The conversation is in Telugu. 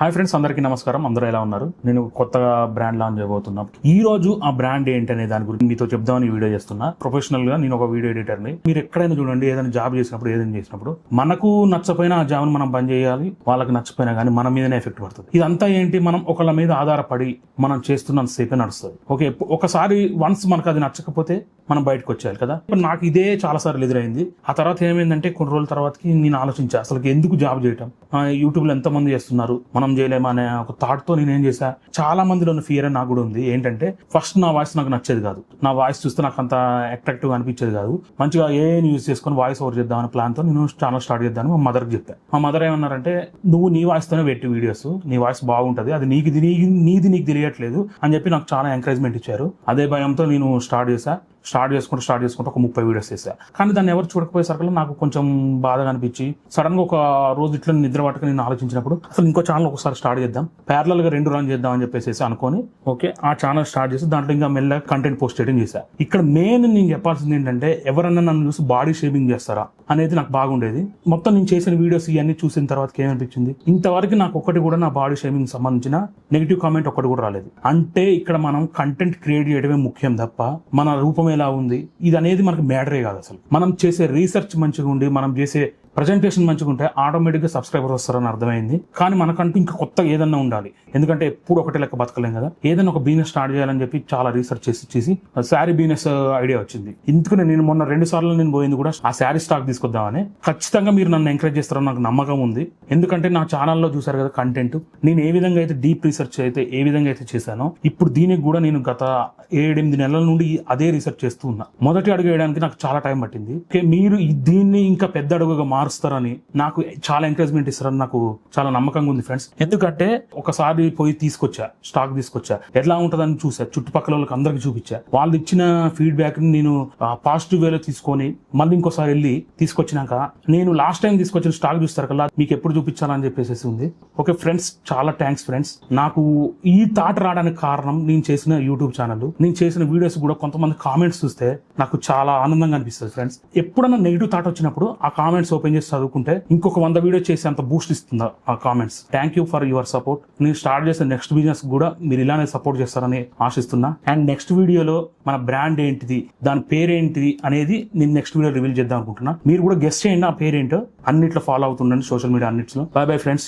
హాయ్ ఫ్రెండ్స్, అందరికీ నమస్కారం. అందరూ ఎలా ఉన్నారు? నేను కొత్తగా బ్రాండ్ లాంచ్ చేయబోతున్నా. ఈ రోజు ఆ బ్రాండ్ ఏంటనే దాని గురించి మీతో చెప్దామని వీడియో చేస్తున్నా. ప్రొఫెషనల్ గా నేను ఒక వీడియో ఎడిటర్ని. మీరు ఎక్కడైనా చూడండి, ఏదైనా జాబ్ చేసినప్పుడు, ఏదైనా చేసినప్పుడు మనకు నచ్చపోయినా ఆ జాబ్ని మనం పని చేయాలి. వాళ్ళకి నచ్చపోయినా కానీ మన మీదనే ఎఫెక్ట్ పడుతుంది. ఇదంతా ఏంటి, మనం ఒకళ్ళ మీద ఆధారపడి మనం చేస్తున్నంత సేపే నడుస్తుంది. ఓకే, ఒకసారి వన్స్ మనకు అది నచ్చకపోతే మనం బయటకు వచ్చేయాలి కదా. ఇప్పుడు నాకు ఇదే చాలా సార్లు ఎదురైంది. ఆ తర్వాత ఏమైందంటే కొన్ని రోజుల తర్వాతకి నేను ఆలోచించా, అసలు ఎందుకు జాబ్ చేయటం, యూట్యూబ్ లో ఎంతమంది చేస్తున్నారు, మనం చేయలేమా అనే ఒక థాట్ తో నేనేం చేశా, చాలా మందిలో ఉన్న ఫియర్ అని నాకు కూడా ఉంది. ఏంటంటే ఫస్ట్ నా వాయిస్ నాకు నచ్చేది కాదు. నా వాయిస్ చూస్తే నాకు అంత అట్రాక్టివ్ అనిపించేది కాదు. మంచిగా ఏఐని యూజ్ చేసుకుని వాయిస్ ఓవర్ చేద్దాం అనే ప్లాన్ తో నేను ఛానల్ స్టార్ట్ చేద్దాను మా మదర్కి చెప్పాను. మా మదర్ ఏమన్నారంటే, నువ్వు నీ వాయిస్ తోనే పెట్టి వీడియోస్, నీ వాయిస్ బాగుంటది, అది నీది నీకు తెలియట్లేదు అని చెప్పి నాకు చాలా ఎంకరేజ్మెంట్ ఇచ్చారు. అదే భయంతో నేను స్టార్ట్ చేసుకుంటూ ఒక 30 వీడియోస్ చేశా. కానీ దాన్ని ఎవరు చూడకపోయేసరికి నాకు కొంచెం బాధగా అనిపించి, సడన్ గా ఒక రోజు ఇట్లా నిద్ర పట్టుకుని నేను ఆలోచించినప్పుడు, అసలు ఇంకో ఛానల్ ఒకసారి స్టార్ట్ చేద్దాం, ప్యారలల్ గా 2 రన్ చేద్దాం అని చెప్పేసి అనుకొని ఓకే ఆ ఛానల్ స్టార్ట్ చేసి దాంట్లో ఇంకా మెల్లగా కంటెంట్ పోస్ట్ చేయడం చేశా. ఇక్కడ మెయిన్ నేను చెప్పాల్సింది ఏంటంటే, ఎవరన్నా నన్ను చూసి బాడీ షేమింగ్ చేస్తారా అనేది నాకు బాగుండేది. మొత్తం నేను చేసిన వీడియోస్ ఇవన్నీ చూసిన తర్వాత ఏమనిపించింది, ఇంతవరకు నాకు ఒకటి కూడా నా బాడీ షేమింగ్ సంబంధించిన నెగిటివ్ కామెంట్ ఒకటి కూడా రాలేదు. అంటే ఇక్కడ మనం కంటెంట్ క్రియేట్ చేయడమే ముఖ్యం తప్ప మన రూపం ఎలా ఉంది ఇది అనేది మనకు మ్యాటరే కాదు. అసలు మనం చేసే రీసెర్చ్ మంచిగా ఉండి, మనం చేసే ప్రజెంటేషన్ మంచిగా ఉంటే ఆటోమేటిక్గా సబ్స్క్రైబర్ వస్తారని అర్థమైంది. కానీ మనకంటూ ఇంకా కొత్తగా ఏదన్నా ఉండాలి, ఎందుకంటే ఎప్పుడు ఒకటే లెక్క బతకలేం కదా. ఏదైనా ఒక బిజినెస్ స్టార్ట్ చేయాలని చెప్పి చాలా రీసెర్చ్ చేసి శారీ బిజినెస్ ఐడియా వచ్చింది. ఇందుకనే నేను మొన్న 2 సార్లు నేను పోయింది కూడా ఆ శారీ స్టాక్ తీసుకొద్దామని. ఖచ్చితంగా మీరు నన్ను ఎంకరేజ్ చేస్తారని నాకు నమ్మకం ఉంది. ఎందుకంటే నా ఛానల్లో చూసారు కదా కంటెంట్, నేను ఏ విధంగా అయితే డీప్ రీసెర్చ్ అయితే ఏ విధంగా అయితే చేశానో, ఇప్పుడు దీనికి కూడా నేను గత 7-8 నెలల నుండి అదే రీసెర్చ్ చేస్తూ ఉన్నా. మొదటి అడుగు వేయడానికి నాకు చాలా టైం పట్టింది. మీరు దీన్ని ఇంకా పెద్ద అడుగుగా మారుస్తారని, నాకు చాలా ఎంకరేజ్మెంట్ ఇస్తారని నాకు చాలా నమ్మకంగా ఉంది ఫ్రెండ్స్. ఎందుకంటే ఒకసారి పోయి స్టాక్ తీసుకొచ్చా, ఎట్లా ఉంటుందని చూసా, చుట్టుపక్కల వాళ్ళకి అందరికి చూపించా. వాళ్ళు ఇచ్చిన ఫీడ్బ్యాక్ ని నేను పాజిటివ్ వేలో తీసుకొని మళ్ళీ ఇంకోసారి వెళ్ళి తీసుకొచ్చినాక, నేను లాస్ట్ టైం తీసుకొచ్చిన స్టాక్ చూస్తారు కదా, మీకు ఎప్పుడు చూపించాలని చెప్పేసి ఉంది. ఓకే ఫ్రెండ్స్, చాలా థ్యాంక్స్ ఫ్రెండ్స్. నాకు ఈ థాట్ రావడానికి కారణం నేను చేసిన యూట్యూబ్ ఛానల్, నేను చేసిన వీడియోస్ కూడా కొంతమంది కామెంట్స్ చూస్తే నాకు చాలా ఆనందంగా అనిపిస్తుంది ఫ్రెండ్స్. ఎప్పుడన్నా నెగిటివ్ థాట్ వచ్చినప్పుడు ఆ కామెంట్స్ ఓపెన్ చేసి చదువుకుంటే ఇంకొక 100 వీడియో చేసి అంత బూస్ట్ ఇస్తుంది ఆ comments. Thank you for your support. నేను స్టార్ట్ చేసిన నెక్స్ట్ బిజినెస్ కూడా మీరు ఇలానే సపోర్ట్ చేస్తారని ఆశిస్తున్నా. అండ్ నెక్స్ట్ వీడియోలో మన బ్రాండ్ ఏంటిది, దాని పేరేంటిది అనేది నేను నెక్స్ట్ వీడియో రివీల్ చేద్దాం అనుకుంటున్నా. మీరు కూడా గెస్ట్ చేయండి ఆ పేరేంటో. అన్నిట్లో ఫాలో అవుతుండండి, సోషల్ మీడియా అన్నిట్లో. By bye friends.